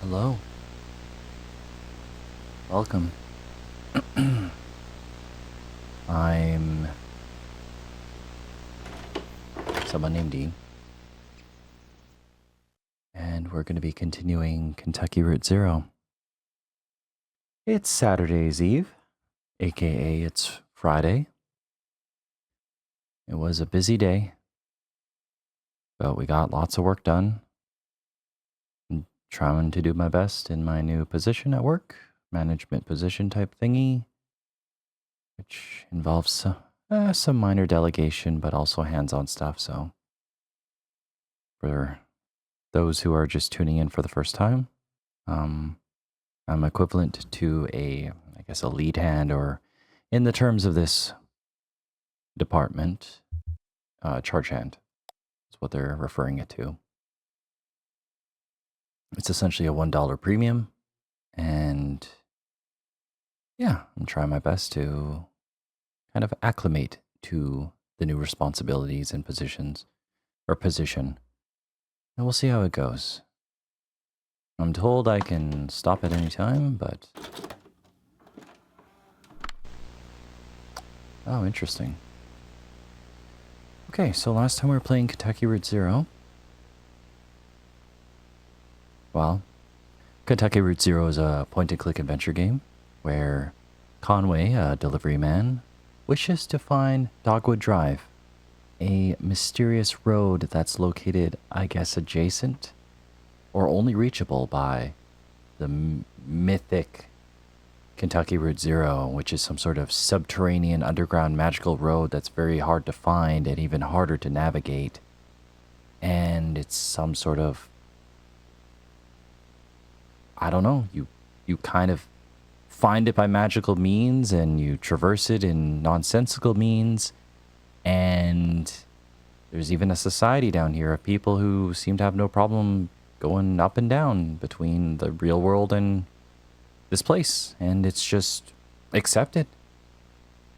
Hello. Welcome. I'm someone named Dean. And we're going to be continuing Kentucky Route Zero. It's Saturday's Eve, aka it's Friday. It was a busy day, but we got lots of work done. I'm trying to do my best in my new position at work, management position type thingy, which involves some minor delegation, but also hands-on stuff. So for those who are just tuning in for the first time, I'm equivalent to a lead hand, or in the terms of this department, charge hand. That's what they're referring it to. It's essentially a $1 premium, and yeah, I'm trying my best to kind of acclimate to the new responsibilities and position, and we'll see how it goes. I'm told I can stop at any time, but oh, interesting. Okay, so last time we were playing Kentucky Route Zero. Well, Kentucky Route Zero is a point-and-click adventure game where Conway, a delivery man, wishes to find Dogwood Drive, a mysterious road that's located, adjacent or only reachable by the mythic Kentucky Route Zero, which is some sort of subterranean underground magical road that's very hard to find and even harder to navigate. And it's some sort of, I don't know, you kind of find it by magical means and you traverse it in nonsensical means. And there's even a society down here of people who seem to have no problem going up and down between the real world and this place, and it's just accepted.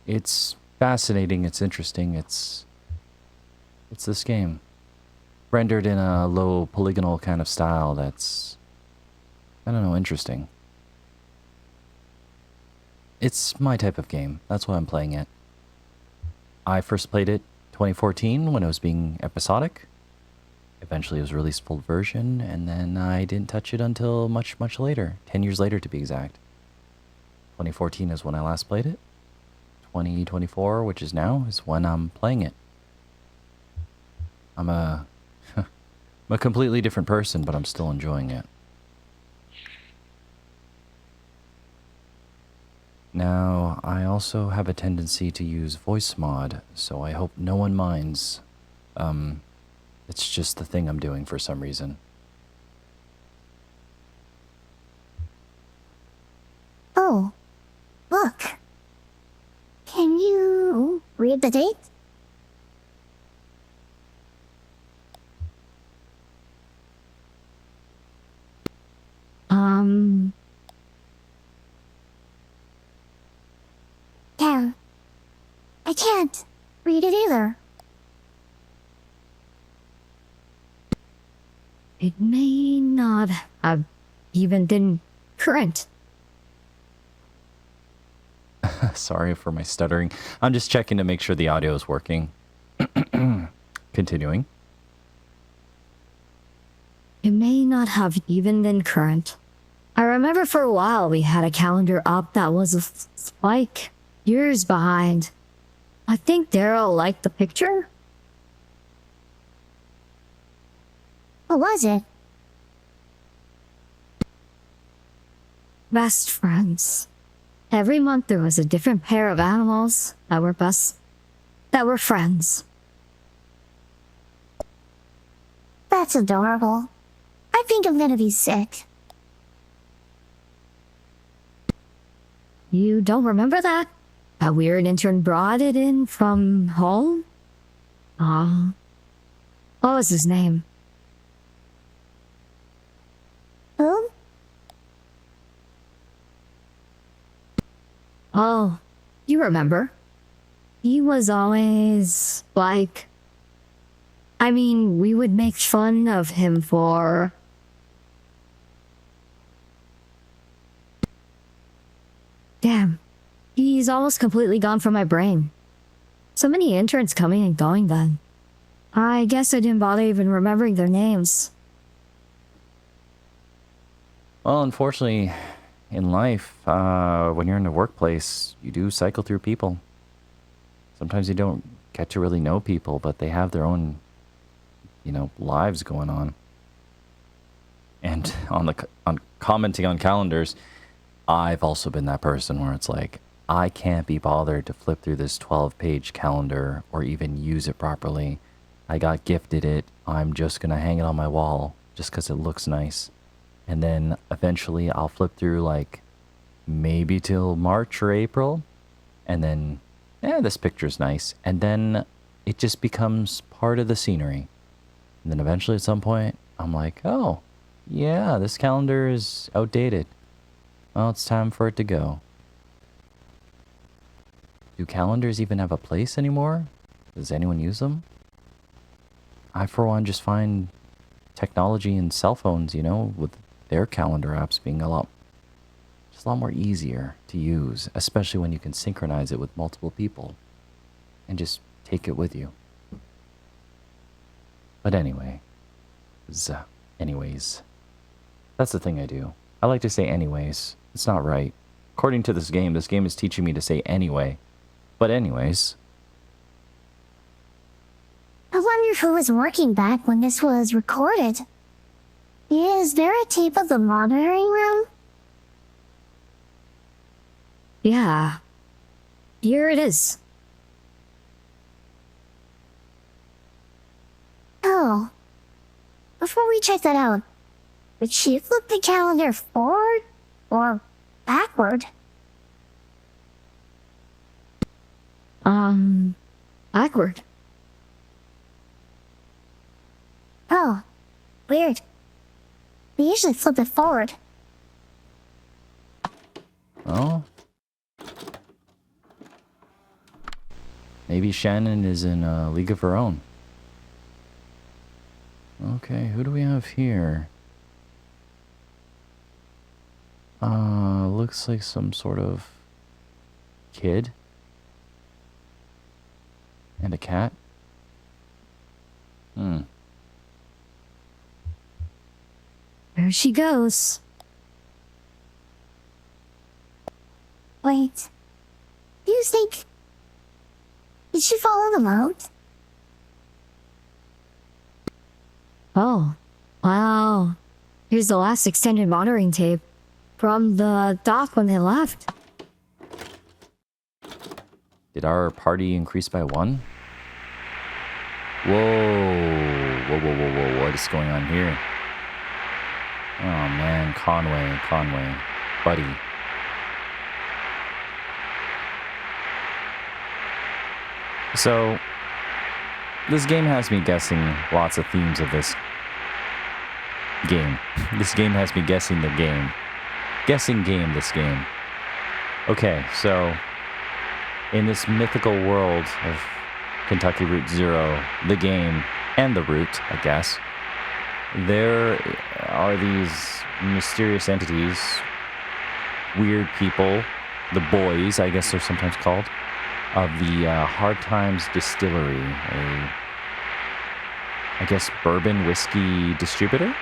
It's fascinating, it's interesting, it's this game rendered in a low polygonal kind of style that's, I don't know, interesting. It's my type of game. That's why I'm playing it. I first played it 2014 when it was being episodic. Eventually it was released full version, and then I didn't touch it until much, much later. 10 years later, to be exact. 2014 is when I last played it. 2024, which is now, is when I'm playing it. I'm a completely different person, but I'm still enjoying it. Now, I also have a tendency to use voice mod, so I hope no one minds. It's just the thing I'm doing for some reason. Oh, look. Can you read the date? Yeah. I can't read it either. It may not have even been current. Sorry for my stuttering. I'm just checking to make sure the audio is working. Continuing. It may not have even been current. I remember for a while we had a calendar up that was like years behind. I think Daryl liked the picture. What was it? Best friends. Every month there was a different pair of animals that were friends. That's adorable. I think I'm gonna be sick. You don't remember that? A weird intern brought it in from home? Aw. What was his name? Who? Oh, you remember. He was always like... we would make fun of him for... Damn. He's almost completely gone from my brain. So many interns coming and going then. I guess I didn't bother even remembering their names. Well, unfortunately, in life, when you're in the workplace, you do cycle through people. Sometimes you don't get to really know people, but they have their own, lives going on. And on commenting on calendars, I've also been that person where it's like, I can't be bothered to flip through this 12-page calendar or even use it properly. I got gifted it. I'm just going to hang it on my wall just because it looks nice. And then eventually I'll flip through like maybe till March or April. And then, this picture's nice. And then it just becomes part of the scenery. And then eventually at some point, I'm like, oh, yeah, this calendar is outdated. Well, it's time for it to go. Do calendars even have a place anymore? Does anyone use them? I, for one, just find technology in cell phones, with their calendar apps being a lot more easier to use, especially when you can synchronize it with multiple people and just take it with you. But anyways, that's the thing I do. I like to say anyways. It's not right. According to this game is teaching me to say anyway. But anyways. I wonder who was working back when this was recorded. Is there a tape of the monitoring room? Yeah. Here it is. Oh. Before we check that out, did she flip the calendar forward or backward? Backward. Oh, weird. We usually flip it forward. Oh. Maybe Shannon is in a league of her own. Okay, who do we have here? Looks like some sort of kid. And a cat. There she goes. Wait. Do you think... Did she follow the moat? Oh, wow. Here's the last extended monitoring tape from the dock when they left. Did our party increase by 1? Whoa, what is going on here? Oh man, Conway, buddy. So, this game has me guessing lots of themes of this game. This game has me guessing the game. This game. Okay, so, in this mythical world of Kentucky Route Zero, the game, and the route, I guess, there are these mysterious entities, weird people, the boys, I guess they're sometimes called, of the Hard Times Distillery, I guess, bourbon whiskey distributor.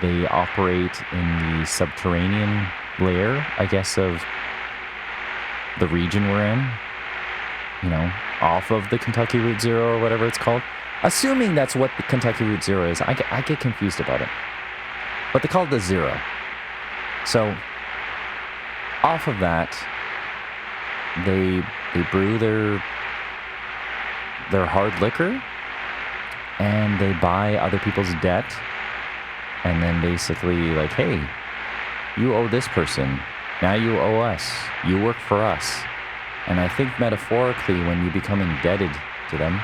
They operate in the subterranean layer, I guess, of the region we're in, off of the Kentucky Route Zero or whatever it's called. Assuming that's what the Kentucky Route Zero is. I get confused about it. But they call it the Zero. So, off of that, they brew their hard liquor, and they buy other people's debt, and then basically like, hey, you owe this person, now you owe us, you work for us. And I think metaphorically, when you become indebted to them,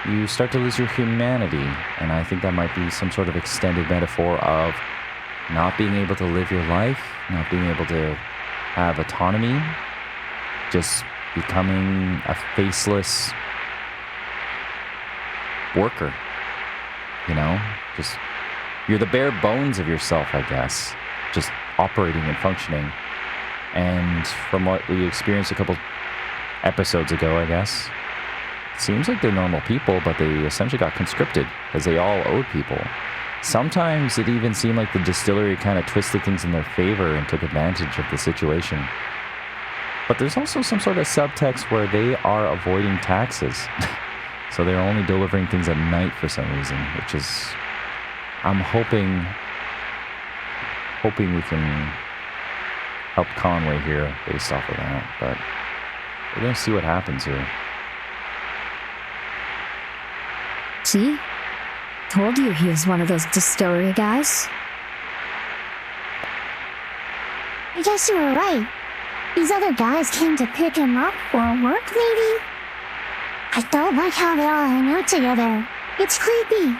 you start to lose your humanity. And I think that might be some sort of extended metaphor of not being able to live your life, not being able to have autonomy, just becoming a faceless worker. Just, you're the bare bones of yourself, I guess, just operating and functioning. And from what we experienced a couple episodes ago, I guess, it seems like they're normal people, but they essentially got conscripted because they all owed people. Sometimes it even seemed like the distillery kind of twisted things in their favor and took advantage of the situation. But there's also some sort of subtext where they are avoiding taxes. So they're only delivering things at night for some reason, which is, I'm hoping we can help Conway here based off of that. But we're going to see what happens here. See? Told you he was one of those distillery guys. I guess you were right. These other guys came to pick him up for work, maybe? I don't like how they all hang out together. It's creepy.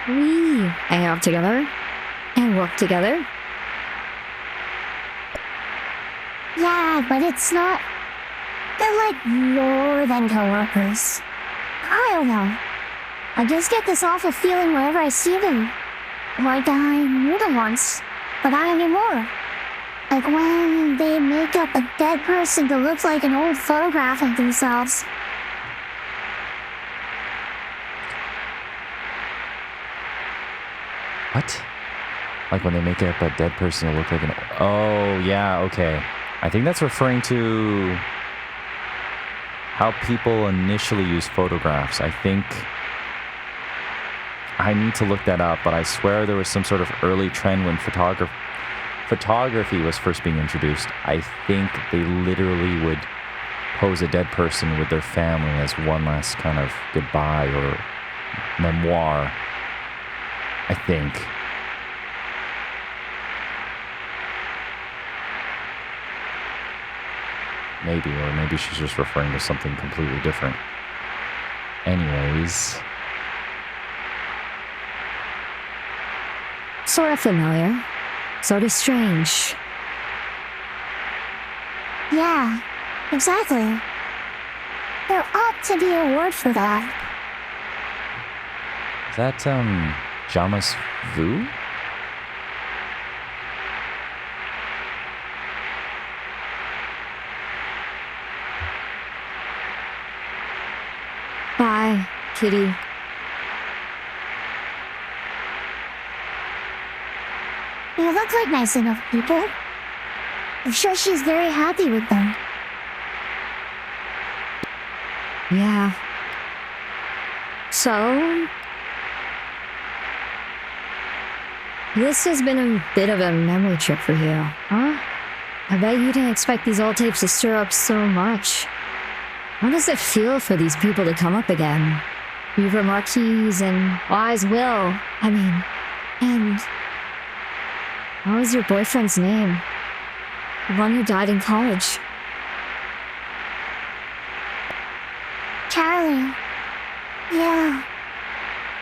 We hang out together and work together. Yeah, but it's not... They're like more than coworkers. I don't know. I just get this awful feeling whenever I see them. Like I knew them once, but not anymore. Like when they make up a dead person to look like an old photograph of themselves. What? Like when they make up a dead person to look like an... Oh, yeah, okay. I think that's referring to how people initially use photographs. I think... I need to look that up, but I swear there was some sort of early trend when photography was first being introduced. I think they literally would pose a dead person with their family as one last kind of goodbye or memoir. I think. Maybe, or maybe she's just referring to something completely different. Anyways. Sort of familiar. Sort of strange. Yeah, exactly. There ought to be a word for that. Is that, Jamas Vu? Bye, kitty. They look like nice enough people. I'm sure she's very happy with them. Yeah. So... this has been a bit of a memory trip for you, huh? I bet you didn't expect these old tapes to stir up so much. How does it feel for these people to come up again? Weaver Marquise and Wise Will, and... what was your boyfriend's name? The one who died in college. Charlie. Yeah.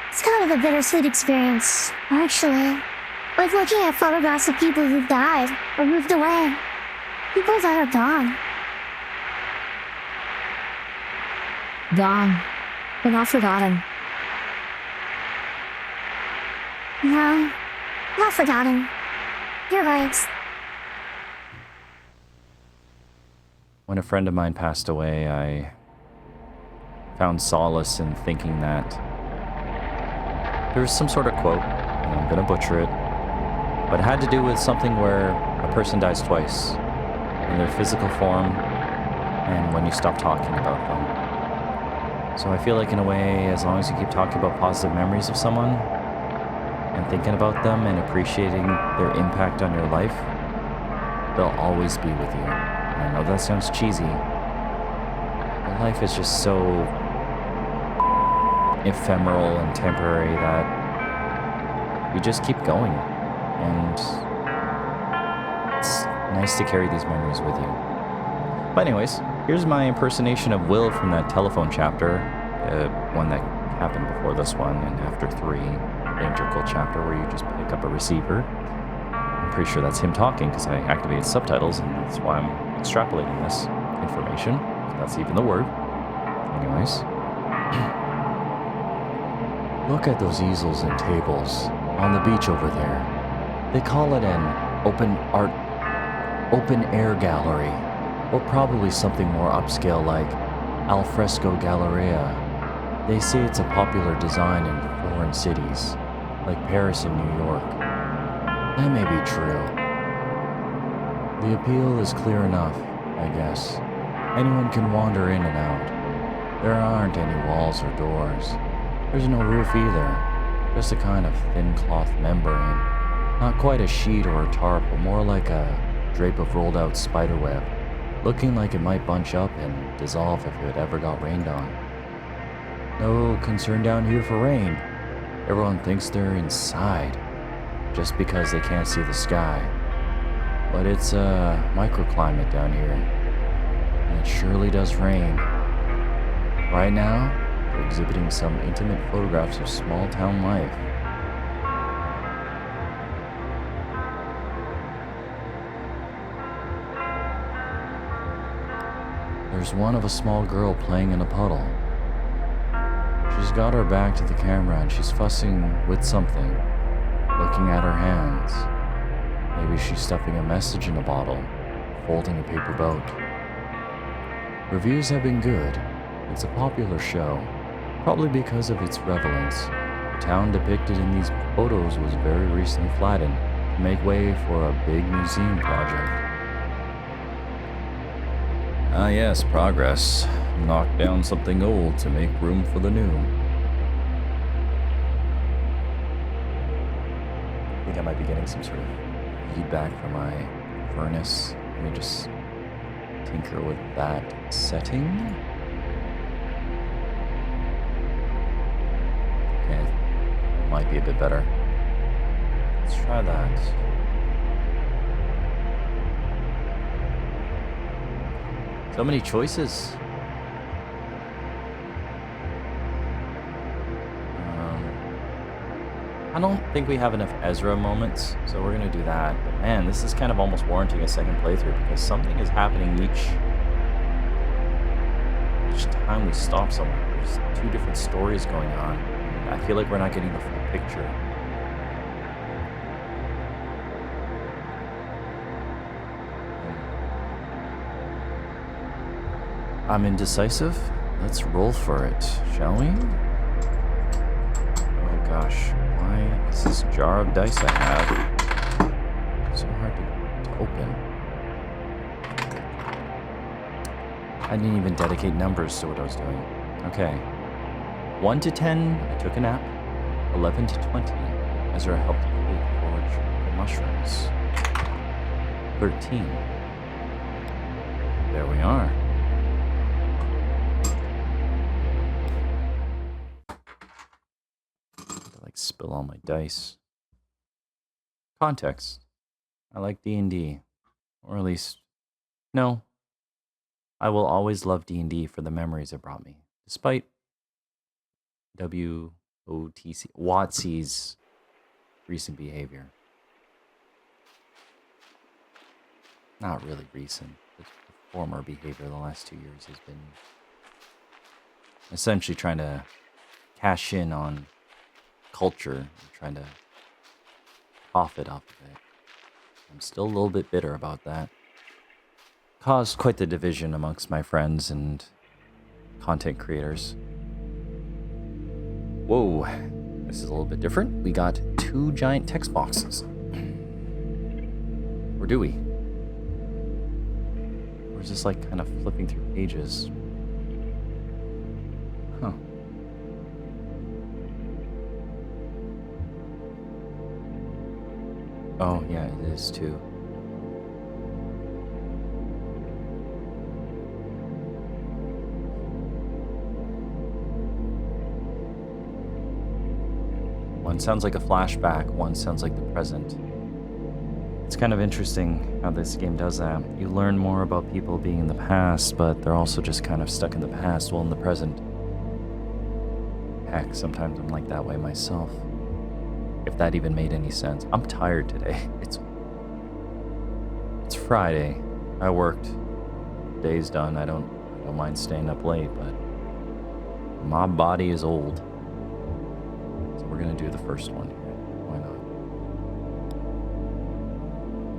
It's kind of a bittersweet experience, actually. Like looking at photographs of people who died or moved away. People that are gone. Gone, but not forgotten. No, not forgotten. You're right. When a friend of mine passed away, I found solace in thinking that there was some sort of quote, and I'm gonna butcher it, but it had to do with something where a person dies twice, in their physical form and when you stop talking about them. So I feel like in a way, as long as you keep talking about positive memories of someone and thinking about them and appreciating their impact on your life, they'll always be with you. And I know that sounds cheesy, but life is just so ephemeral and temporary that you just keep going. And it's nice to carry these memories with you. But anyways, here's my impersonation of Will from that telephone chapter, one that happened before this one, and after 3, the integral chapter where you just pick up a receiver. I'm pretty sure that's him talking because I activated subtitles, and that's why I'm extrapolating this information. That's even the word. Anyways. Look at those easels and tables on the beach over there. They call it an open air gallery, or probably something more upscale like alfresco galleria. They say it's a popular design in foreign cities, like Paris and New York. That may be true. The appeal is clear enough, I guess. Anyone can wander in and out. There aren't any walls or doors. There's no roof either, just a kind of thin cloth membrane. Not quite a sheet or a tarp, but more like a drape of rolled out spider web, looking like it might bunch up and dissolve if it ever got rained on. No concern down here for rain. Everyone thinks they're inside, just because they can't see the sky. But it's a microclimate down here, and it surely does rain. Right now, they're exhibiting some intimate photographs of small town life. There's one of a small girl playing in a puddle. She's got her back to the camera and she's fussing with something, looking at her hands. Maybe she's stuffing a message in a bottle, folding a paper boat. Reviews have been good. It's a popular show, probably because of its relevance. The town depicted in these photos was very recently flattened to make way for a big museum project. Ah yes, progress. Knock down something old to make room for the new. I think I might be getting some sort of feedback from my furnace. Let me just tinker with that setting. Okay, it might be a bit better. Let's try that. So many choices. I don't think we have enough Ezra moments, so we're gonna do that. But man, this is kind of almost warranting a second playthrough because something is happening each time we stop somewhere. There's two different stories going on. I feel like we're not getting the full picture. I'm indecisive. Let's roll for it, shall we? Oh gosh, why is this jar of dice I have so hard to open? I didn't even dedicate numbers to what I was doing. Okay. 1 to 10, I took a nap. 11 to 20, Ezra helped Kate forage the mushrooms. 13. There we are. Spill all my dice. Context. I like D&D. Or at least, no. I will always love D&D for the memories it brought me. Despite WOTC's recent behavior. Not really recent. The former behavior the last 2 years has been essentially trying to cash in on culture and trying to profit off of it. I'm still a little bit bitter about that. Caused quite the division amongst my friends and content creators. Whoa, this is a little bit different. We got 2 giant text boxes. Or do we? Or is this like kind of flipping through pages? Huh. Oh, yeah, it is too. One sounds like a flashback, one sounds like the present. It's kind of interesting how this game does that. You learn more about people being in the past, but they're also just kind of stuck in the past while in the present. Heck, sometimes I'm like that way myself. If that even made any sense. I'm tired today. It's Friday. I worked. Day's done. I don't mind staying up late, but my body is old. So we're gonna do the first one here. Why not?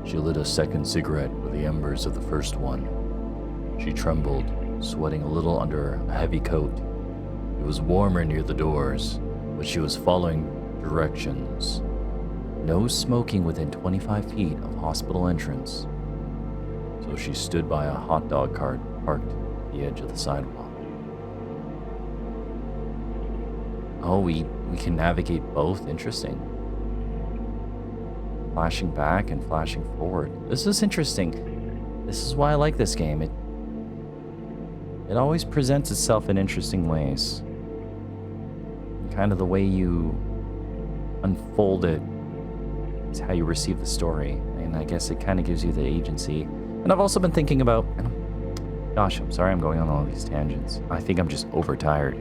She lit a second cigarette with the embers of the first one. She trembled, sweating a little under a heavy coat. It was warmer near the doors, but she was following directions. No smoking within 25 feet of hospital entrance. So she stood by a hot dog cart parked at the edge of the sidewalk. Oh, we can navigate both. Interesting. Flashing back and flashing forward. This is interesting. This is why I like this game. It always presents itself in interesting ways. Kind of the way you unfold it is how you receive the story. And I guess it kind of gives you the agency. And I've also been thinking about... Gosh, I'm sorry I'm going on all these tangents. I think I'm just overtired.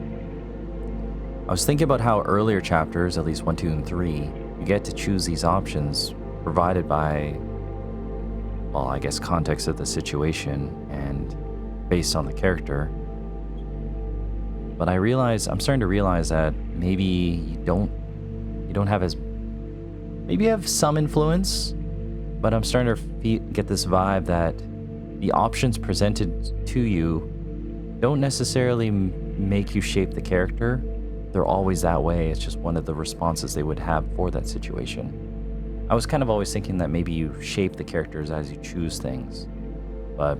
I was thinking about how earlier chapters, at least 1, 2, and 3, you get to choose these options provided by, well, I guess context of the situation and based on the character. But I'm starting to realize that maybe you don't have as, maybe you have some influence, but I'm starting to get this vibe that the options presented to you don't necessarily make you shape the character. They're always that way. It's just one of the responses they would have for that situation. I was kind of always thinking that maybe you shape the characters as you choose things. But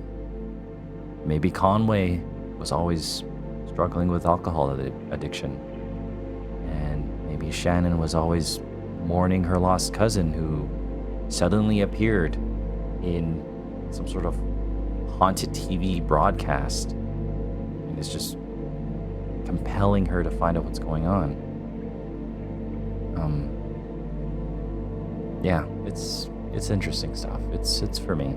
maybe Conway was always struggling with alcohol addiction. And maybe Shannon was always mourning her lost cousin who suddenly appeared in some sort of haunted TV broadcast. And it's just compelling her to find out what's going on. Yeah, it's interesting stuff. It's for me.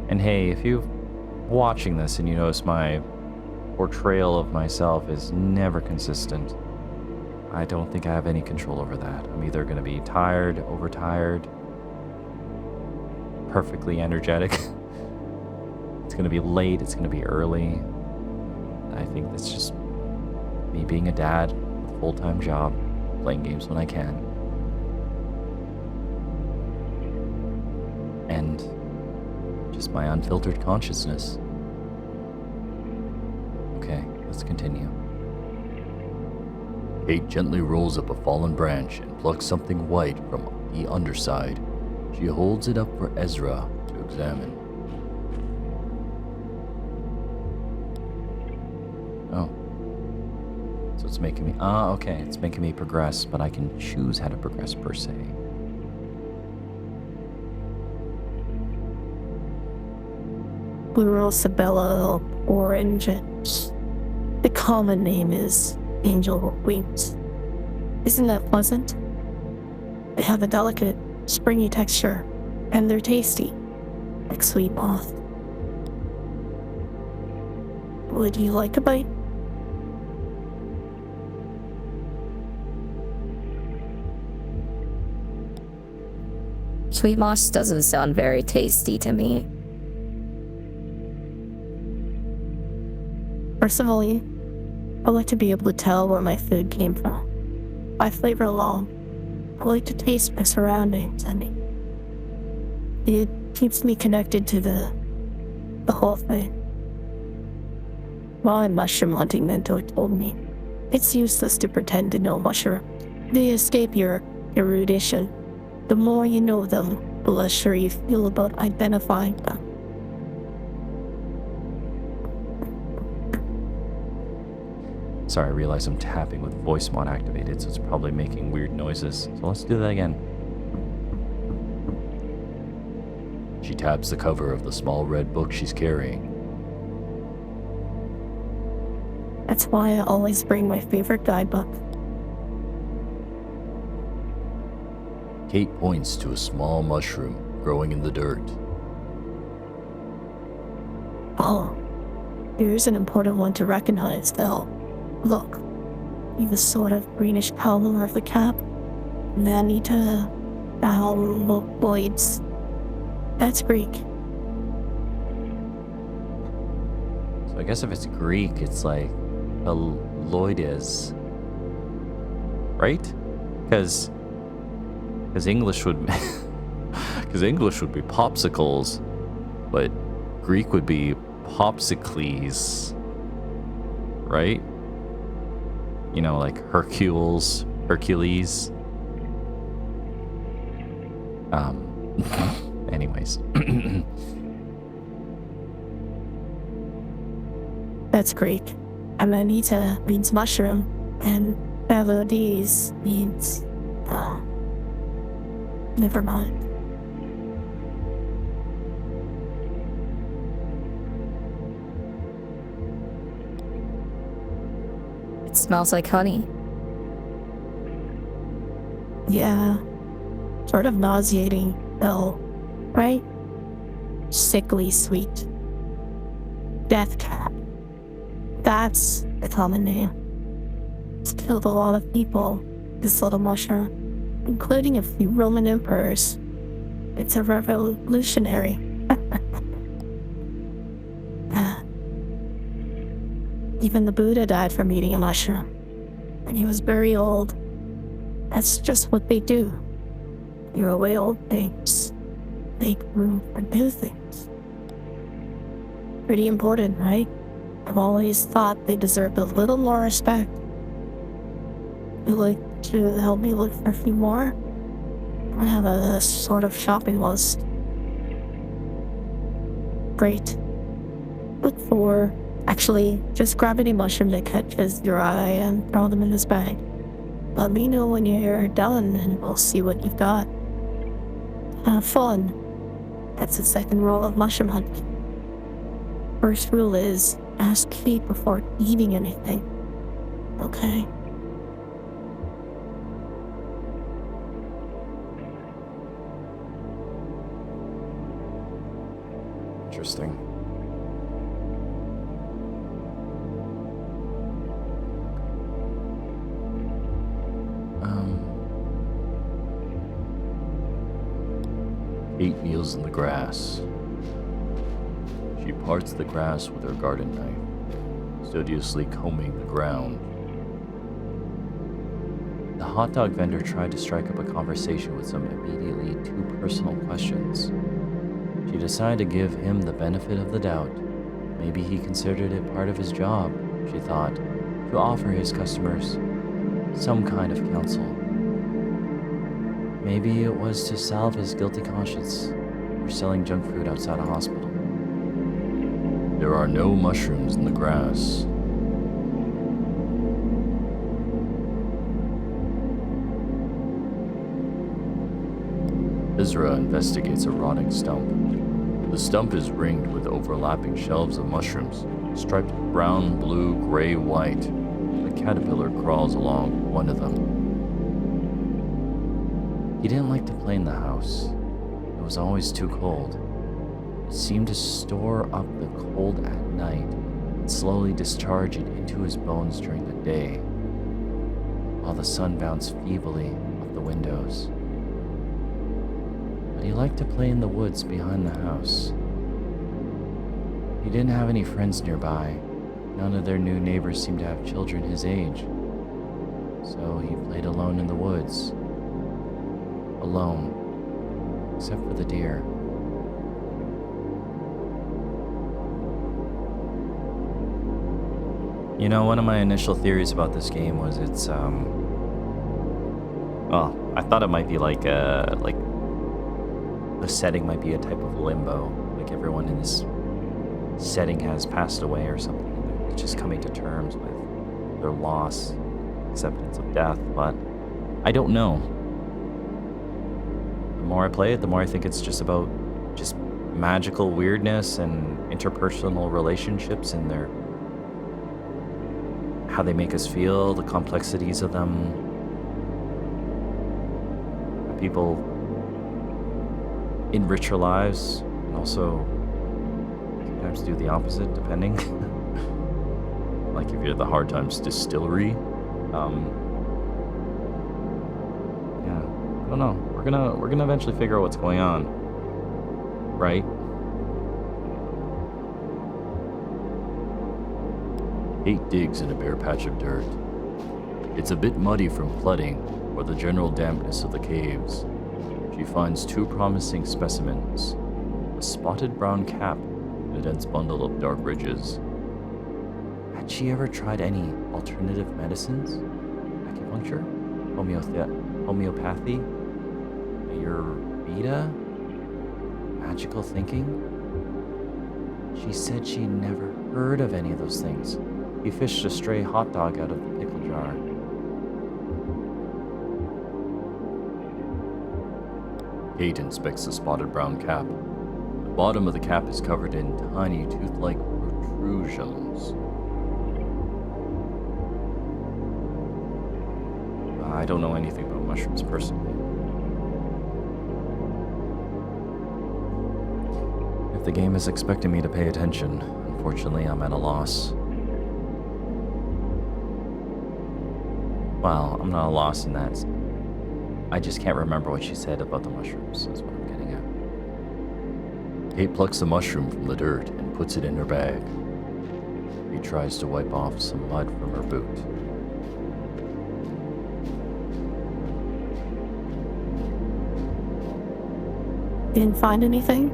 And hey, if you're watching this and you notice my portrayal of myself is never consistent, I don't think I have any control over that. I'm either going to be tired, overtired, perfectly energetic. It's going to be late, it's going to be early. I think that's just me being a dad with a full-time job, playing games when I can. And just my unfiltered consciousness. Okay, let's continue. Cate gently rolls up a fallen branch and plucks something white from the underside. She holds it up for Ezra to examine. Oh. So it's making me... okay. It's making me progress, but I can choose how to progress per se. Blue Sabella orange. The common name is angel wings. Isn't that pleasant? They have a delicate, springy texture, and they're tasty, like sweet moth. Would you like a bite? Sweet moss doesn't sound very tasty to me. Personally, I like to be able to tell where my food came from. By flavor alone, I like to taste my surroundings, and it keeps me connected to the whole thing. My mushroom hunting mentor told me it's useless to pretend to know mushrooms. They escape your erudition. The more you know them, the less sure you feel about identifying them. Sorry, I realize I'm tapping with voice mod activated, so it's probably making weird noises. So let's do that again. She taps the cover of the small red book she's carrying. That's why I always bring my favorite guidebook. Cate points to a small mushroom growing in the dirt. Oh, here's an important one to recognize, though. Look, the sort of greenish color of the cap. Manita almoboids. That's Greek. So I guess if it's Greek, it's like Aloides, right? Because Because English would be popsicles, but Greek would be popsicles, right? You know, like Hercules. Anyways. That's Greek. Amanita means mushroom, and Melodies means... never mind. It smells like honey. Yeah. Sort of nauseating, though, right? Sickly sweet. Death trap. That's the common name. It's killed a lot of people, this little mushroom, including a few Roman emperors. It's a revolutionary. Even the Buddha died from eating a mushroom, and he was very old. That's just what they do. Throw away old things, make room for new things. Pretty important, right? I've always thought they deserved a little more respect. Would you like to help me look for a few more? I have a sort of shopping list. Great. Look for... Actually, just grab any mushroom that catches your eye and throw them in this bag. Let me know when you're done and we'll see what you've got. Have fun. That's the second rule of mushroom hunting. First rule is, ask Kate before eating anything. Okay? Interesting. Kate kneels in the grass. She parts the grass with her garden knife, studiously combing the ground. The hot dog vendor tried to strike up a conversation with some immediately too personal questions. She decided to give him the benefit of the doubt. Maybe he considered it part of his job, she thought, to offer his customers some kind of counsel. Maybe it was to salve his guilty conscience for selling junk food outside a hospital. There are no mushrooms in the grass. Ezra investigates a rotting stump. The stump is ringed with overlapping shelves of mushrooms, striped brown, blue, gray, white. A caterpillar crawls along one of them. He didn't like to play in the house. It was always too cold. It seemed to store up the cold at night and slowly discharge it into his bones during the day, while the sun bounced feebly off the windows. But he liked to play in the woods behind the house. He didn't have any friends nearby. None of their new neighbors seemed to have children his age. So he played alone in the woods. Alone, except for the deer. You know, one of my initial theories about this game was it's, well, I thought it might be like the setting might be a type of limbo, like everyone in this setting has passed away or something, and they're just coming to terms with their loss, acceptance of death, but I don't know. The more I play it, the more I think it's just about just magical weirdness and interpersonal relationships and their how they make us feel, the complexities of them. People enrich our lives and also sometimes do the opposite, depending. Like if you're at the Hard Times Distillery. Yeah, I don't know. We're gonna eventually figure out what's going on, right? Kate digs in a bare patch of dirt. It's a bit muddy from flooding or the general dampness of the caves. She finds two promising specimens, a spotted brown cap and a dense bundle of dark ridges. Had she ever tried any alternative medicines? Acupuncture? Homeopathy? Ayurveda? Magical thinking? She said she'd never heard of any of those things. He fished a stray hot dog out of the pickle jar. Cate inspects the spotted brown cap. The bottom of the cap is covered in tiny tooth-like protrusions. I don't know anything about mushrooms personally. If the game is expecting me to pay attention, unfortunately I'm at a loss. Well, I'm not a loss in that. I just can't remember what she said about the mushrooms, is what I'm getting at. Kate plucks the mushroom from the dirt and puts it in her bag. She tries to wipe off some mud from her boot. Didn't find anything?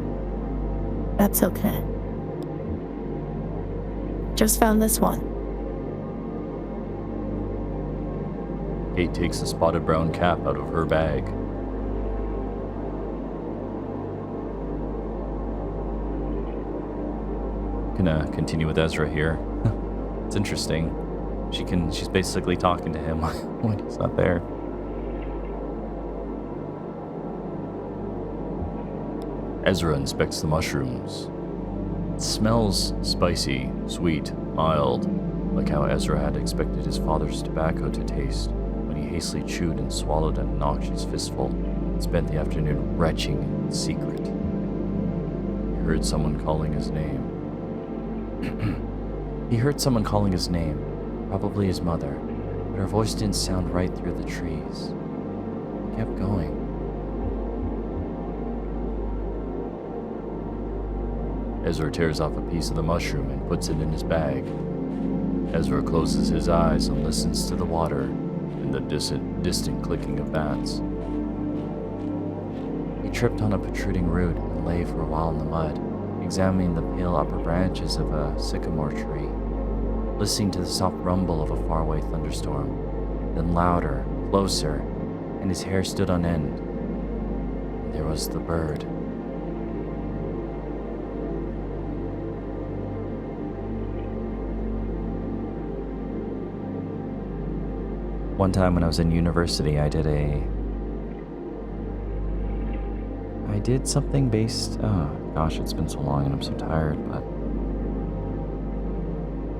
That's okay. Just found this one. Kate takes the spotted brown cap out of her bag. Gonna continue with Ezra here. It's interesting. She's basically talking to him when he's not there. Ezra inspects the mushrooms. It smells spicy, sweet, mild, like how Ezra had expected his father's tobacco to taste when he hastily chewed and swallowed an obnoxious fistful and spent the afternoon retching in secret. He heard someone calling his name. Probably his mother, but her voice didn't sound right through the trees. He kept going. Ezra tears off a piece of the mushroom and puts it in his bag. Ezra closes his eyes and listens to the water and the distant clicking of bats. He tripped on a protruding root and lay for a while in the mud, examining the pale upper branches of a sycamore tree, listening to the soft rumble of a faraway thunderstorm, then louder, closer, and his hair stood on end. And there was the bird. One time when I was in university, I did something based, oh gosh, it's been so long and I'm so tired, but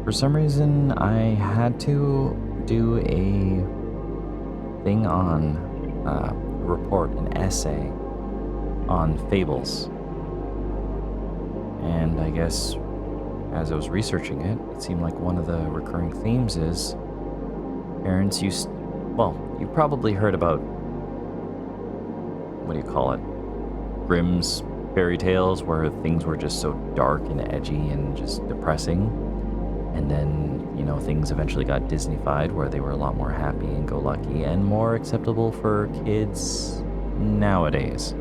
for some reason I had to do a thing on, a report, an essay on fables. And I guess as I was researching it, it seemed like one of the recurring themes is parents used, well, you probably heard about, what do you call it? Grimm's fairy tales, where things were just so dark and edgy and just depressing. And then, you know, things eventually got Disney-fied, where they were a lot more happy and go lucky and more acceptable for kids nowadays.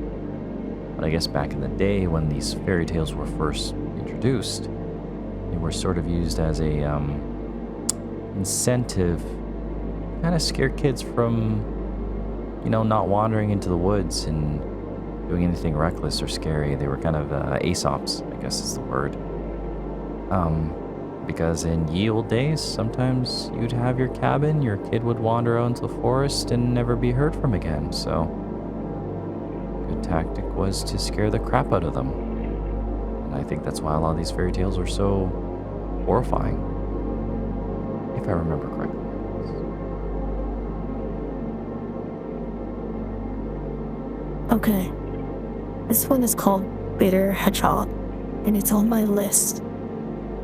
But I guess back in the day when these fairy tales were first introduced, they were sort of used as a incentive, kind of scare kids from, you know, not wandering into the woods and doing anything reckless or scary. They were kind of Aesops, I guess is the word. Because in ye olde days, sometimes you'd have your cabin, your kid would wander out into the forest and never be heard from again, so a good tactic was to scare the crap out of them. And I think that's why a lot of these fairy tales are so horrifying, if I remember correctly. Okay. This one is called Bitter Hedgehog, and it's on my list.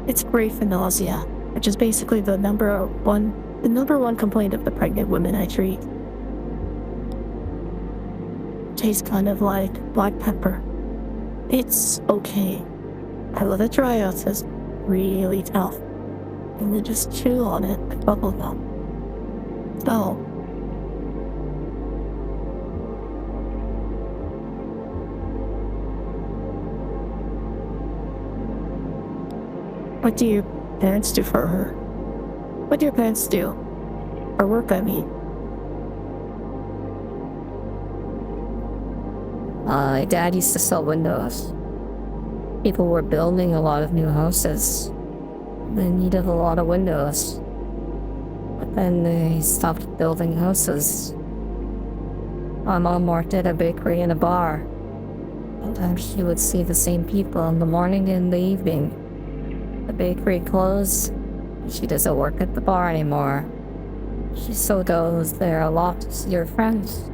It's brief and nausea, which is basically the number one complaint of the pregnant women I treat. Tastes kind of like black pepper. It's okay. I let it dry out, it's really tough. And then just chew on it like bubble gum. So, What do your parents do for her? What do your parents do? Or work, I mean. My dad used to sell windows. People were building a lot of new houses. They needed a lot of windows. But then they stopped building houses. My mom worked at a bakery and a bar. Sometimes she would see the same people in the morning and the evening. The bakery closed. She doesn't work at the bar anymore. She still goes there a lot to see her friends.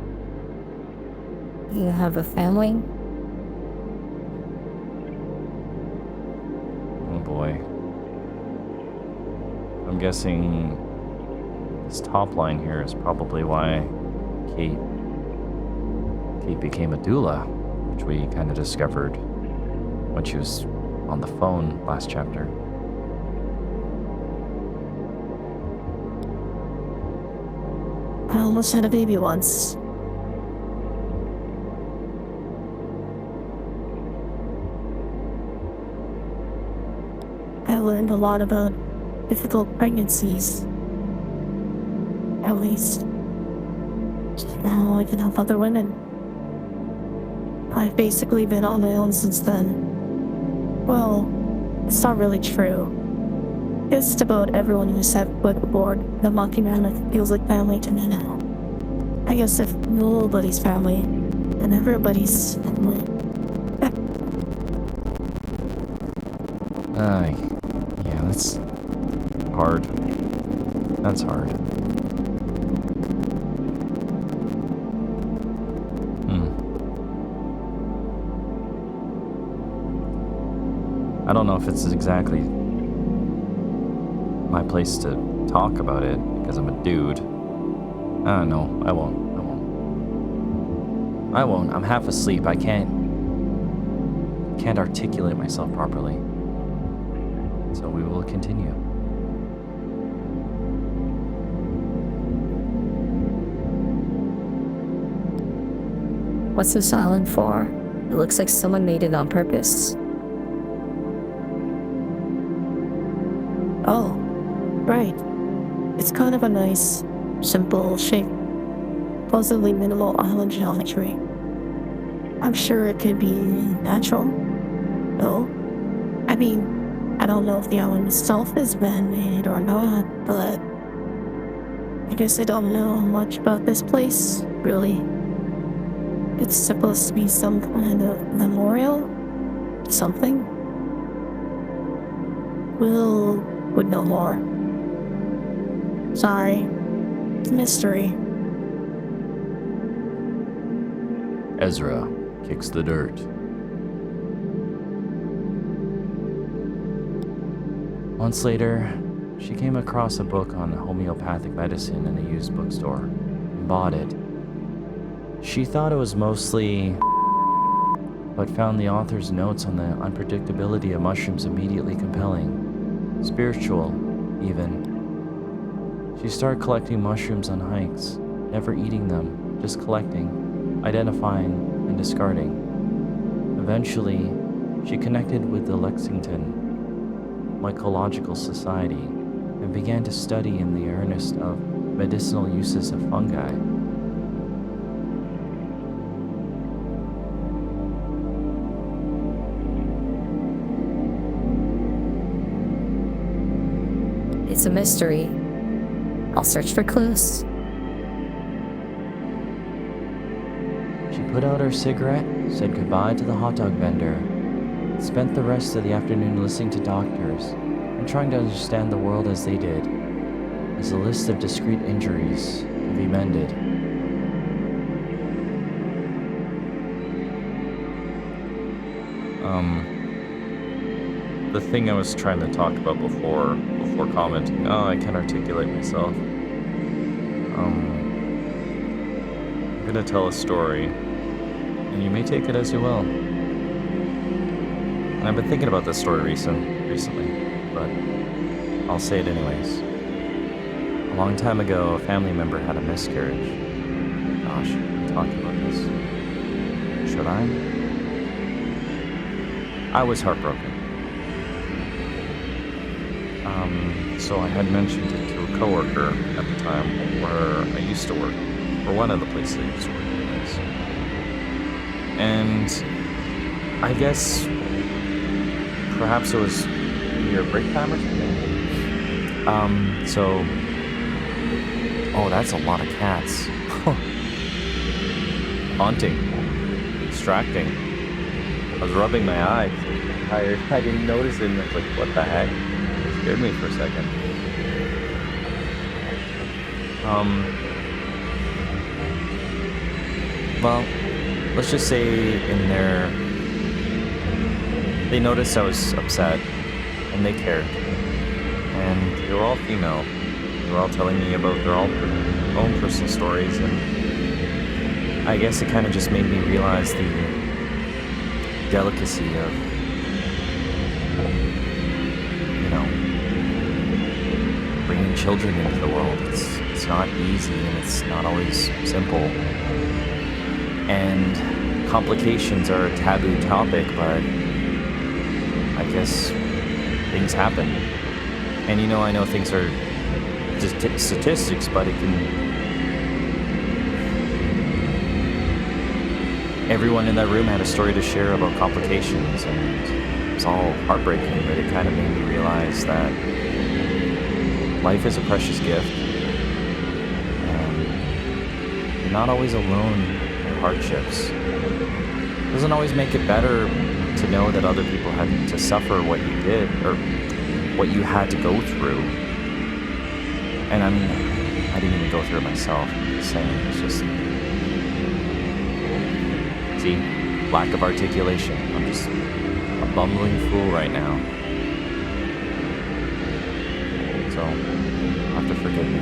You have a family? Oh boy. I'm guessing this top line here is probably why Cate became a doula, which we kind of discovered when she was on the phone last chapter. I almost had a baby once. I learned a lot about difficult pregnancies. At least. Now I can help other women. I've basically been on my own since then. Well, it's not really true. Just about everyone who set foot aboard the Monkey Mammoth feels like family to me now. I guess if nobody's family, then everybody's family. Yeah, that's hard. That's hard. I don't know if it's exactly my place to talk about it because I'm a dude. No, I won't. I'm half asleep. I can't articulate myself properly. So we will continue. What's this island for? It looks like someone made it on purpose. Oh, right. It's kind of a nice, simple shape. Possibly minimal island geometry. I'm sure it could be natural. No? I mean, I don't know if the island itself is man-made or not, but I guess I don't know much about this place, really. It's supposed to be some kind of memorial? Something? Will would know more. Sorry. It's a mystery. Ezra kicks the dirt. Months later, she came across a book on homeopathic medicine in a used bookstore and bought it. She thought it was mostly, but found the author's notes on the unpredictability of mushrooms immediately compelling. Spiritual, even. She started collecting mushrooms on hikes, never eating them, just collecting, identifying, and discarding. Eventually, she connected with the Lexington Mycological Society and began to study in the earnest of medicinal uses of fungi. It's a mystery. I'll search for clues. She put out her cigarette, said goodbye to the hot dog vendor, spent the rest of the afternoon listening to doctors and trying to understand the world as they did, as a list of discrete injuries can be mended. The thing I was trying to talk about before commenting, I can't articulate myself. I'm gonna tell a story, and you may take it as you will. And I've been thinking about this story recently, but I'll say it anyways. A long time ago, a family member had a miscarriage. Gosh, I'm talking about this. Should I? I was heartbroken. So I had mentioned it to a coworker at the time where I used to work, or one of the places I used to work anyways. And I guess perhaps it was near break time or something. Oh, that's a lot of cats. Haunting, distracting. I was rubbing my eye. Tired. I didn't notice it, and I was like, what the heck? It scared me for a second. Well, let's just say in there, they noticed I was upset, and they cared. And they were all female. They were all telling me about their own personal stories, and I guess it kind of just made me realize the delicacy of, bringing children into the world. It's not easy, and it's not always simple. And complications are a taboo topic, but I guess things happen. And I know things are just statistics, but it can... Everyone in that room had a story to share about complications, and it was all heartbreaking, but it kind of made me realize that life is a precious gift. You're not always alone in hardships. It doesn't always make it better to know that other people had to suffer what you did, or what you had to go through. And I mean, I didn't even go through it myself. I'm just saying, it's just... See? Lack of articulation. I'm just a bumbling fool right now. So, you'll have to forgive me.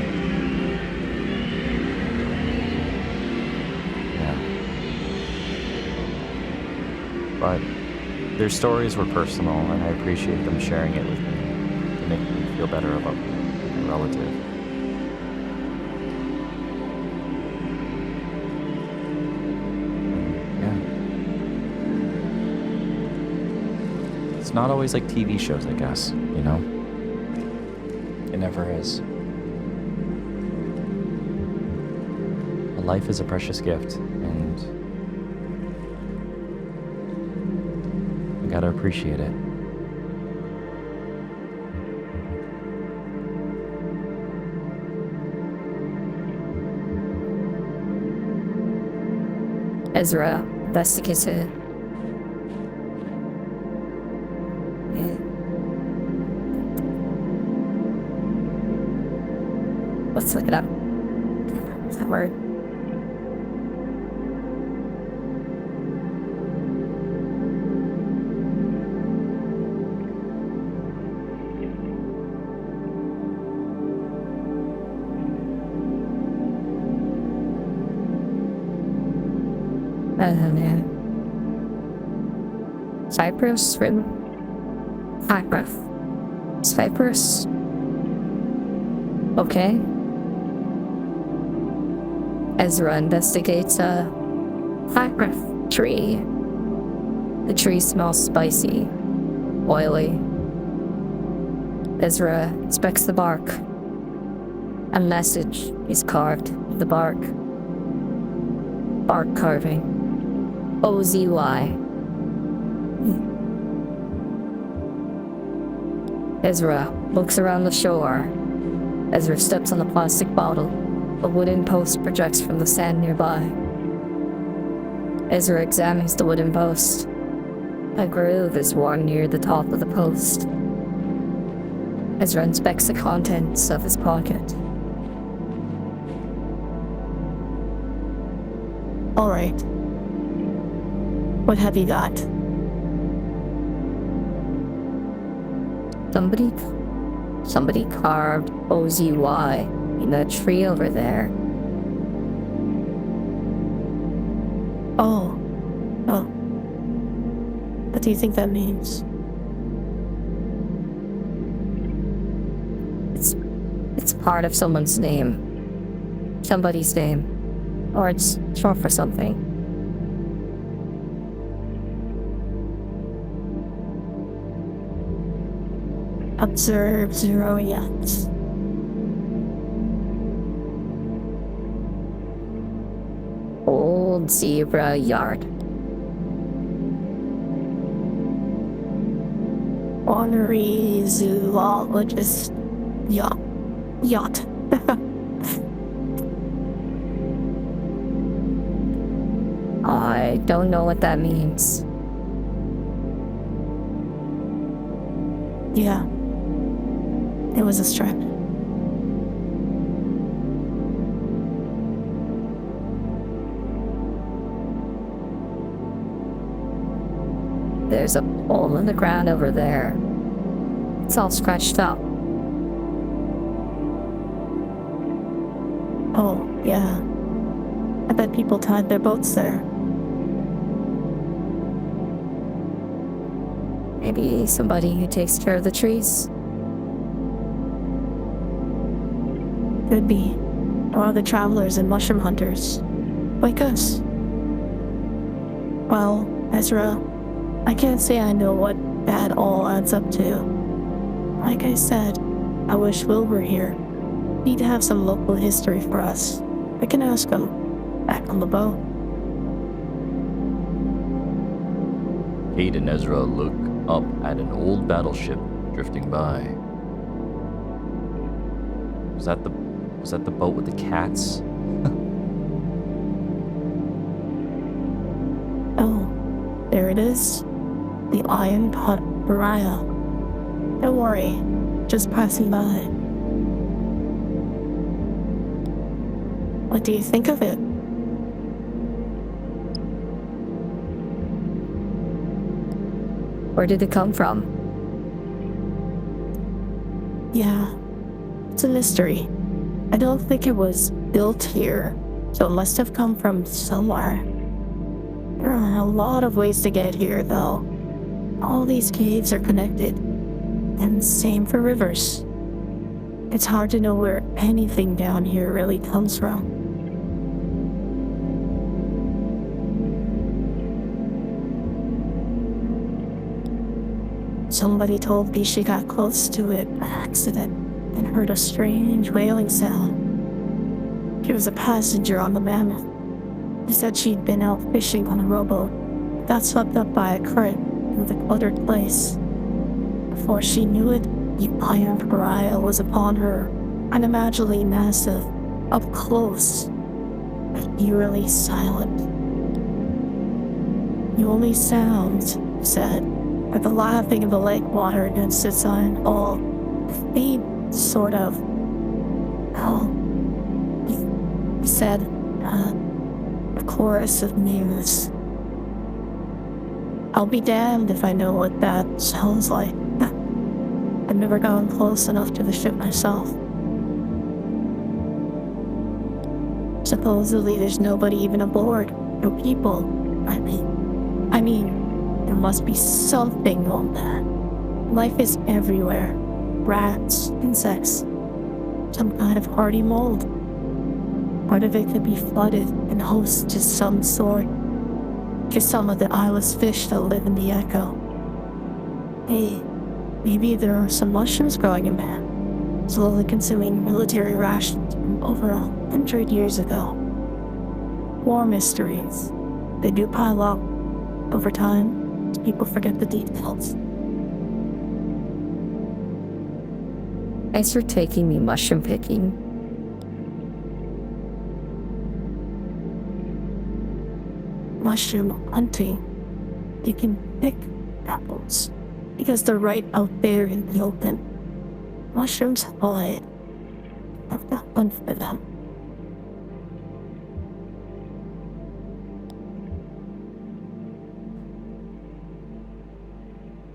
Yeah. But their stories were personal, and I appreciate them sharing it with me to make me feel better about my relative. It's not always like TV shows, I guess, It never is. But life is a precious gift, and I gotta appreciate it. Ezra investigated. Let's look it up. What's that word? Man. Cyprus, written. Cyprus. Okay. Ezra investigates a cypress tree. The tree smells spicy, oily. Ezra inspects the bark. A message is carved in the bark. Bark carving. OZY. Ezra looks around the shore. Ezra steps on a plastic bottle. A wooden post projects from the sand nearby. Ezra examines the wooden post. A groove is worn near the top of the post. Ezra inspects the contents of his pocket. All right. What have you got? Somebody carved OZY in that tree over there. Oh. What do you think that means? It's part of someone's name. Somebody's name. Or it's short for something. Observe zero yet. Old zebra yard. Ornery zoologist yacht. I don't know what that means. Yeah. It was a strip. There's a hole in the ground over there. It's all scratched up. Oh, yeah. I bet people tied their boats there. Maybe somebody who takes care of the trees. Could be. Or other travelers and mushroom hunters. Like us. Well, Ezra, I can't say I know what that all adds up to. Like I said, I wish Will were here. Need to have some local history for us. I can ask him. Back on the boat. Cate and Ezra look up at an old battleship drifting by. Was that the boat with the cats? Oh, there it is. The Iron Pot Pariah. Don't worry, just passing by. What do you think of it? Where did it come from? Yeah, it's a mystery. I don't think it was built here, so it must have come from somewhere. There are a lot of ways to get here, though. All these caves are connected, and same for rivers. It's hard to know where anything down here really comes from. Somebody told me she got close to it by accident and heard a strange wailing sound. She was a passenger on the Mammoth. She said she'd been out fishing on a rowboat, got swept up by a current through the cluttered place. Before she knew it, the Iron Pariah was upon her, unimaginably massive, up close, but eerily silent. The only sounds, he said, are the lapping of the lake water against its iron hull, a faint sort of, he said, a chorus of news. I'll be damned if I know what that sounds like. I've never gone close enough to the ship myself. Supposedly there's nobody even aboard, no people. I mean, there must be something on that. Life is everywhere. Rats, insects, some kind of hardy mold. Part of it could be flooded and host to some sort. Just some of the eyeless fish that live in the echo. Hey, maybe there are some mushrooms growing in man, slowly consuming military rations from over 100 years ago. War mysteries. They do pile up over time as people forget the details. Thanks for taking me mushroom picking. Mushroom hunting. You can pick apples because they're right out there in the open. Mushrooms hide. Have to hunt for them.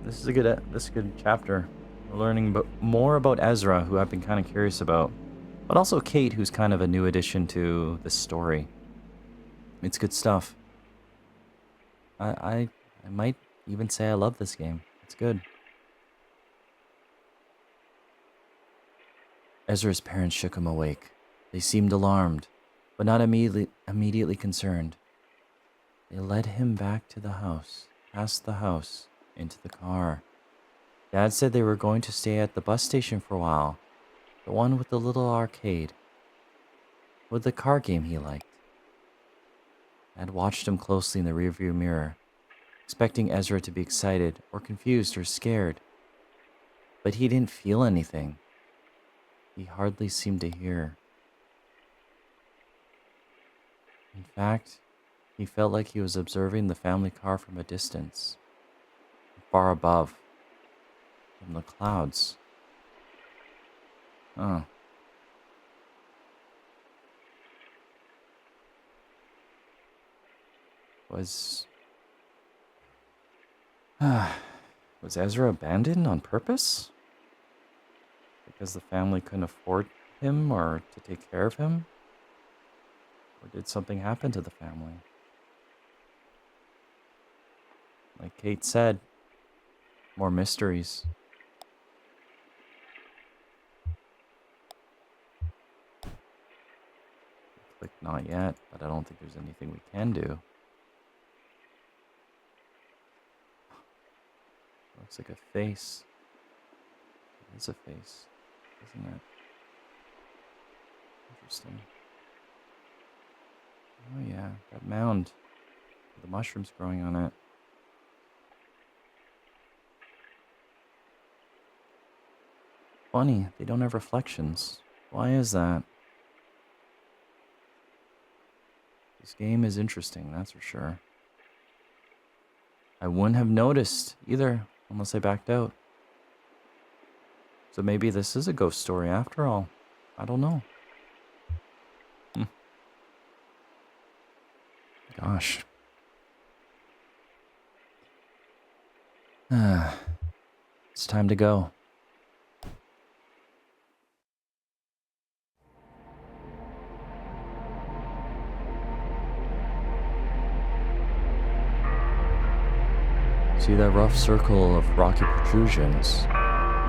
This is a good chapter. We're learning more about Ezra, who I've been kind of curious about, but also Cate, who's kind of a new addition to the story. It's good stuff. I might even say I love this game. It's good. Ezra's parents shook him awake. They seemed alarmed, but not immediately concerned. They led him back to the house, past the house, into the car. Dad said they were going to stay at the bus station for a while. The one with the little arcade. With the card game he liked. Dad watched him closely in the rearview mirror, expecting Ezra to be excited or confused or scared. But he didn't feel anything. He hardly seemed to hear. In fact, he felt like he was observing the family car from a distance, far above, in the clouds. Oh. Was Ezra abandoned on purpose? Because the family couldn't afford him or to take care of him? Or did something happen to the family? Like Cate said, more mysteries. Click not yet, but I don't think there's anything we can do. Looks like a face. It is a face, isn't it? Interesting. Oh yeah, that mound with the mushrooms growing on it. Funny, they don't have reflections. Why is that? This game is interesting, that's for sure. I wouldn't have noticed either, unless I backed out. So maybe this is a ghost story after all. I don't know. Gosh. It's time to go. See that rough circle of rocky protrusions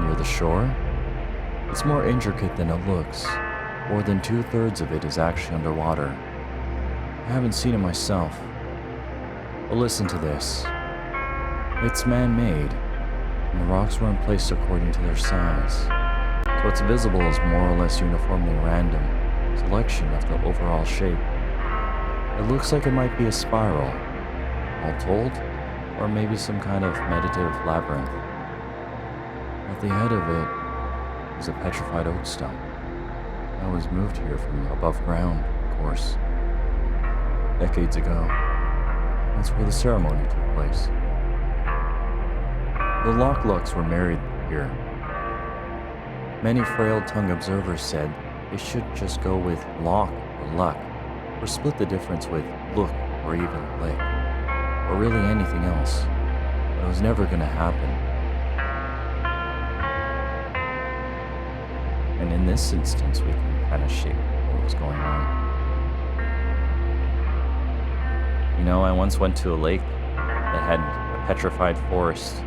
near the shore? It's more intricate than it looks. More than 2/3 of it is actually underwater. I haven't seen it myself. But listen to this. It's man-made, and the rocks weren't placed according to their size. So what's visible is more or less uniformly random selection of the overall shape. It looks like it might be a spiral, all told, or maybe some kind of meditative labyrinth. At the head of it is a petrified oak stump. That was moved here from above ground, of course. Decades ago. That's where the ceremony took place. The Locklocks were married here. Many frail-tongued observers said they should just go with lock or luck, or split the difference with look or even lick, or really anything else. But it was never going to happen. And in this instance, we can kind of shape what was going on. You know, I once went to a lake that had a petrified forest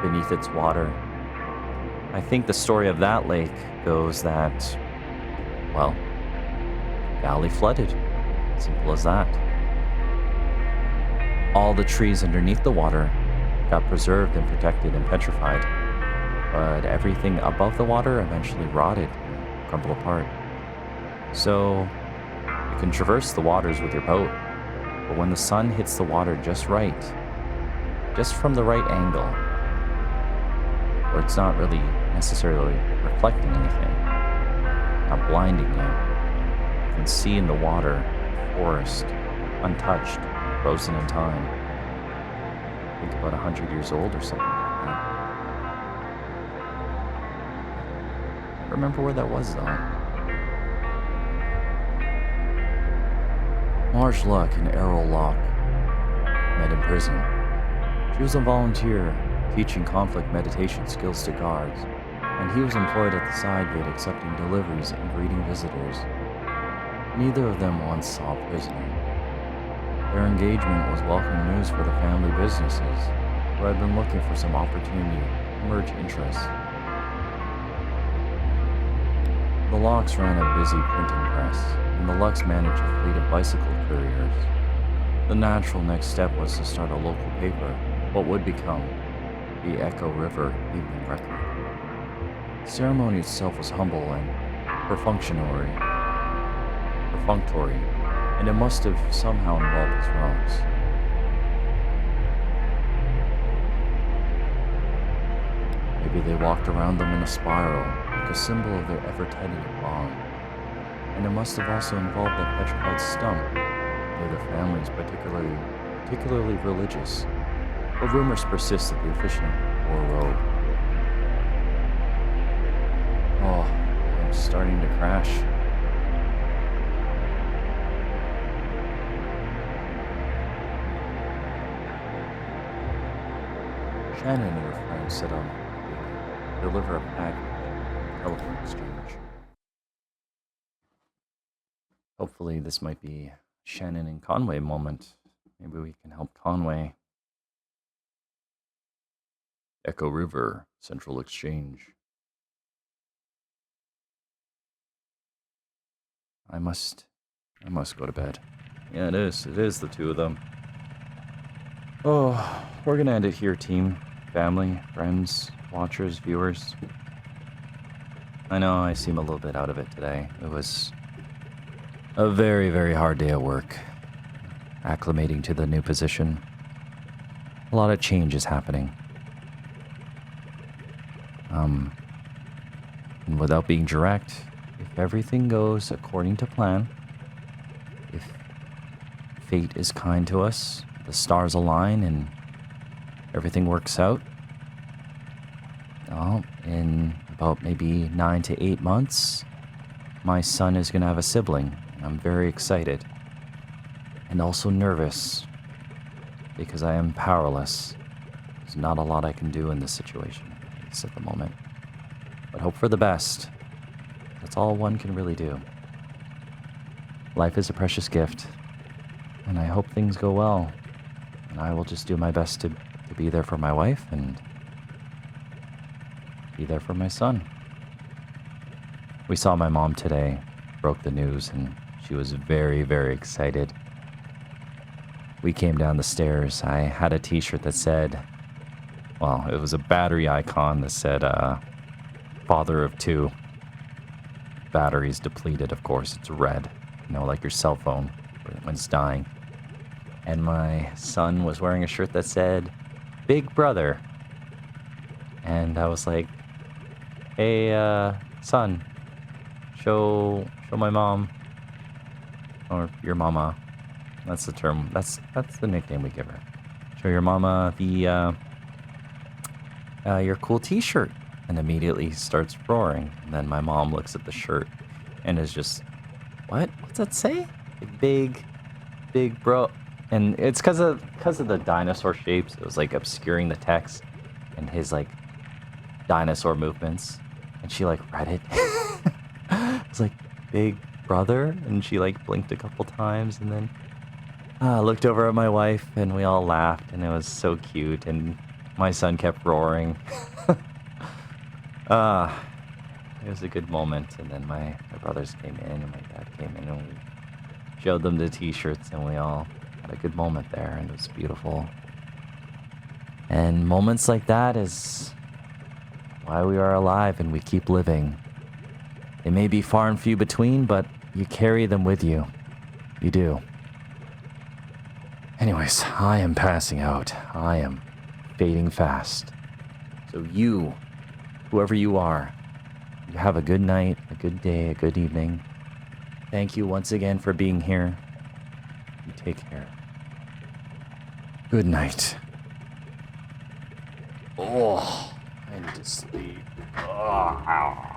beneath its water. I think the story of that lake goes that, well, the valley flooded. Simple as that. All the trees underneath the water got preserved and protected and petrified, but everything above the water eventually rotted and crumbled apart. So, you can traverse the waters with your boat, but when the sun hits the water just right, just from the right angle, where it's not really necessarily reflecting anything, not blinding you, you can see in the water a forest, untouched, frozen in time. I think about 100 years old or something like that. I don't remember where that was though. Marge Luck and Errol Locke met in prison. She was a volunteer teaching conflict meditation skills to guards, and he was employed at the side gate accepting deliveries and greeting visitors. Neither of them once saw a prisoner. Their engagement was welcome news for the family businesses, who had been looking for some opportunity to merge interests. The Locks ran a busy printing press, and the Lucks managed a fleet of bicycle couriers. The natural next step was to start a local paper, what would become the Echo River evening record. The ceremony itself was humble and perfunctory, and it must have somehow involved his wrongs. Maybe they walked around them in a spiral, like a symbol of their ever-tightening bond. And it must have also involved that petrified stump, near their families particularly religious. But rumors persist that the officiant wore a robe. Oh, I'm starting to crash. Shannon and her friends set on to deliver a package, telephone exchange. Hopefully this might be Shannon and Conway moment. Maybe we can help Conway. Echo River, Central Exchange. I must go to bed. Yeah, it is the two of them. Oh, we're gonna end it here, team. Family, friends, watchers, viewers. I know I seem a little bit out of it today. It was a very, very hard day at work. Acclimating to the new position. A lot of change is happening. And without being direct, if everything goes according to plan, if fate is kind to us, the stars align and everything works out, well, in about maybe 9 to 8 months, my son is going to have a sibling. And I'm very excited and also nervous because I am powerless. There's not a lot I can do in this situation, at least at the moment. But hope for the best. That's all one can really do. Life is a precious gift, and I hope things go well. And I will just do my best to be there for my wife and be there for my son. We saw my mom today, broke the news, and she was very, very excited. We came down the stairs. I had a t-shirt that said, well, it was a battery icon that said, father of two. Battery's depleted, of course. It's red, like your cell phone when it's dying. And my son was wearing a shirt that said, Big Brother. And I was like, hey, son, show my mom, or your mama. That's the term. That's the nickname we give her. Show your mama your cool t-shirt. And immediately starts roaring. And then my mom looks at the shirt and is just, what? What's that say? Big bro. And it's because of the dinosaur shapes. It was like obscuring the text and his like dinosaur movements. And she like read it. It's like Big Brother, and she like blinked a couple times and then looked over at my wife, and we all laughed, and it was so cute. And my son kept roaring. It was a good moment. And then my brothers came in and my dad came in, and we showed them the t-shirts, and we all had a good moment there, and it was beautiful. And moments like that is why we are alive and we keep living. They may be far and few between, but you carry them with you. You do. Anyways, I am passing out. I am fading fast. So you, whoever you are, you have a good night, a good day, a good evening. Thank you once again for being here. You take care. Good night. Oh, I need to sleep. Oh, ow.